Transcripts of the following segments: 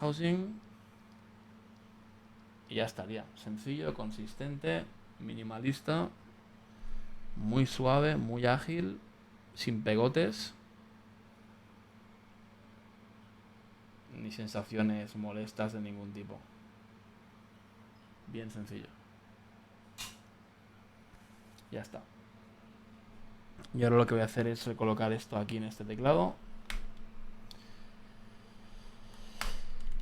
Housing. Y ya estaría. Sencillo, consistente, minimalista, muy suave, muy ágil, sin pegotes, ni sensaciones molestas de ningún tipo. Bien sencillo. Ya está. Y ahora lo que voy a hacer es recolocar esto aquí en este teclado.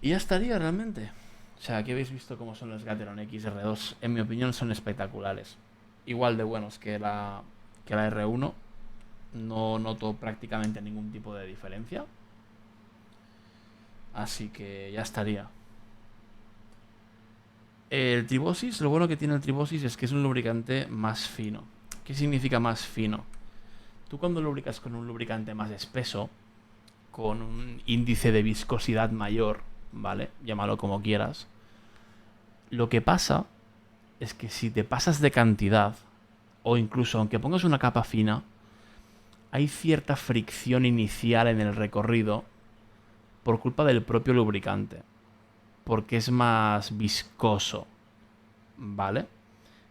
Y ya estaría realmente. O sea, aquí habéis visto cómo son los Gateron XR2. En mi opinión son espectaculares. Igual de buenos que la R1. No noto prácticamente ningún tipo de diferencia. Así que ya estaría. El Tribosis, lo bueno que tiene el Tribosis es que es un lubricante más fino. ¿Qué significa más fino? Tú cuando lubricas con un lubricante más espeso, con un índice de viscosidad mayor, ¿vale? Llámalo como quieras. Lo que pasa es que si te pasas de cantidad, o incluso aunque pongas una capa fina, hay cierta fricción inicial en el recorrido por culpa del propio lubricante. Porque es más viscoso, ¿vale?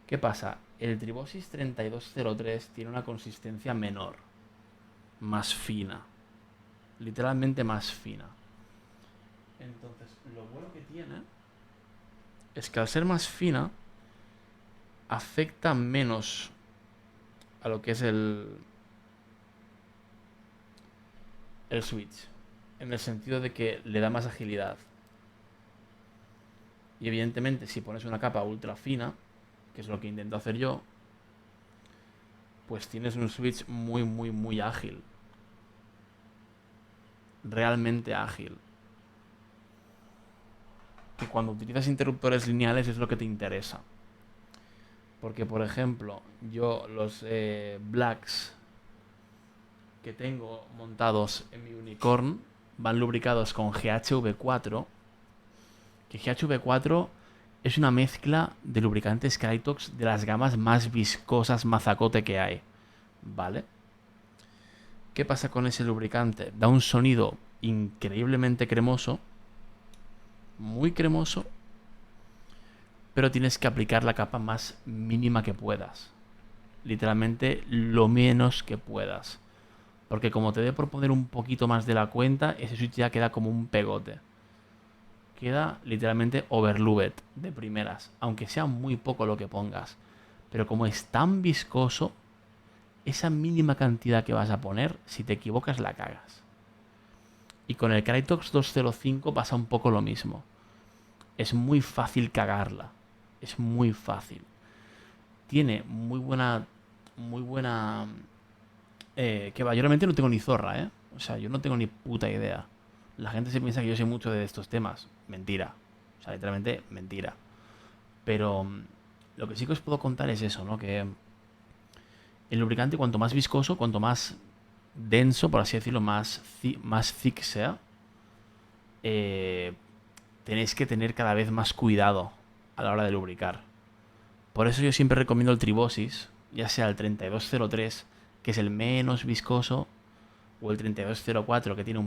¿Qué pasa? El Tribosis 3203 tiene una consistencia menor, más fina, literalmente más fina. Entonces, lo bueno que tiene es que al ser más fina, afecta menos a lo que es el switch, en el sentido de que le da más agilidad. Y evidentemente, si pones una capa ultra fina, que es lo que intento hacer yo, pues tienes un switch muy, muy, muy ágil. Realmente ágil. Que cuando utilizas interruptores lineales es lo que te interesa. Porque, por ejemplo, yo los Blacks que tengo montados en mi Unicorn van lubricados con GHV4. Que GHV4 es una mezcla de lubricantes Krytox de las gamas más viscosas mazacote que hay. ¿Vale? ¿Qué pasa con ese lubricante? Da un sonido increíblemente cremoso, muy cremoso, pero tienes que aplicar la capa más mínima que puedas. Literalmente lo menos que puedas. Porque como te dé por poner un poquito más de la cuenta, ese switch ya queda como un pegote. Queda literalmente overloaded de primeras, aunque sea muy poco lo que pongas. Pero como es tan viscoso, esa mínima cantidad que vas a poner, si te equivocas la cagas. Y con el Krytox 205 pasa un poco lo mismo. Es muy fácil cagarla. Es muy fácil. Tiene muy buena... Muy buena... que va, yo realmente no tengo ni zorra, ¿eh? O sea, yo no tengo ni puta idea. La gente se piensa que yo sé mucho de estos temas. Mentira. O sea, literalmente mentira. Pero lo que sí que os puedo contar es eso, ¿no? Que el lubricante, cuanto más viscoso, cuanto más denso, por así decirlo, más thick sea, eh, tenéis que tener cada vez más cuidado a la hora de lubricar. Por eso yo siempre recomiendo el Tribosis, ya sea el 3203, que es el menos viscoso, o el 3204, que tiene un